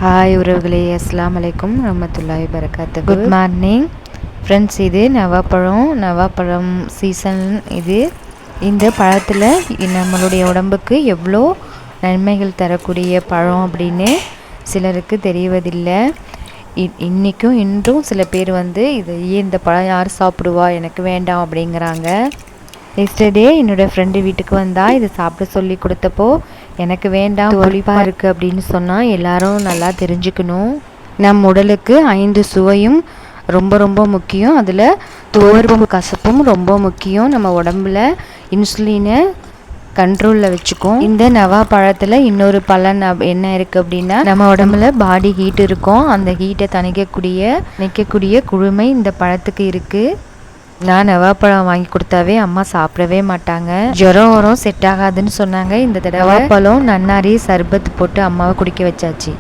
Hi உறவுகளே, அஸ்ஸலாமு அலைக்கும் ரஹ்மத்துல்லாஹி வரகாத்துஹு. Good morning friends. இது நவாப்பழம் சீசன். இந்த பழத்தில் நம்மளுடைய உடம்புக்கு எவ்வளோ நன்மைகள் தரக்கூடிய பழம் அப்படின்னு சிலருக்கு தெரிவதில்லை. இன்றும் சில பேர் இந்த பழம் யார் சாப்பிடுவா, எனக்கு வேண்டாம் அப்படிங்கிறாங்க. எஸ்டர்டே என்னோடய ஃப்ரெண்டு வீட்டுக்கு வந்தால் இதை சாப்பிட சொல்லி கொடுத்தப்போ எனக்கு வேண்டாம், ஒளிப்பாக இருக்குது அப்படின்னு சொன்னால் எல்லாரும் நல்லா தெரிஞ்சுக்கணும். நம் உடலுக்கு 5 சுவையும் ரொம்ப ரொம்ப முக்கியம். அதில் துவர்ப்பும் கசப்பும் ரொம்ப முக்கியம். நம்ம உடம்புல இன்சுலினை கண்ட்ரோலில் வச்சுக்கும். இந்த நவா பழத்தில் இன்னொரு பலன் என்ன இருக்குது அப்படின்னா, நம்ம உடம்புல பாடி ஹீட் இருக்கும். அந்த ஹீட்டை நிற்கக்கூடிய குழுமை இந்த பழத்துக்கு இருக்குது. நான் நவாப்பழம் வாங்கி கொடுத்தாவே அம்மா சாப்பிடவே மாட்டாங்க. ஜுரம் வரும், செட் ஆகாதுன்னு சொன்னாங்க. இந்த தடவை பழம் நன்னாரி சர்பத் போட்டு அம்மாவை குடிக்க வச்சாச்சு.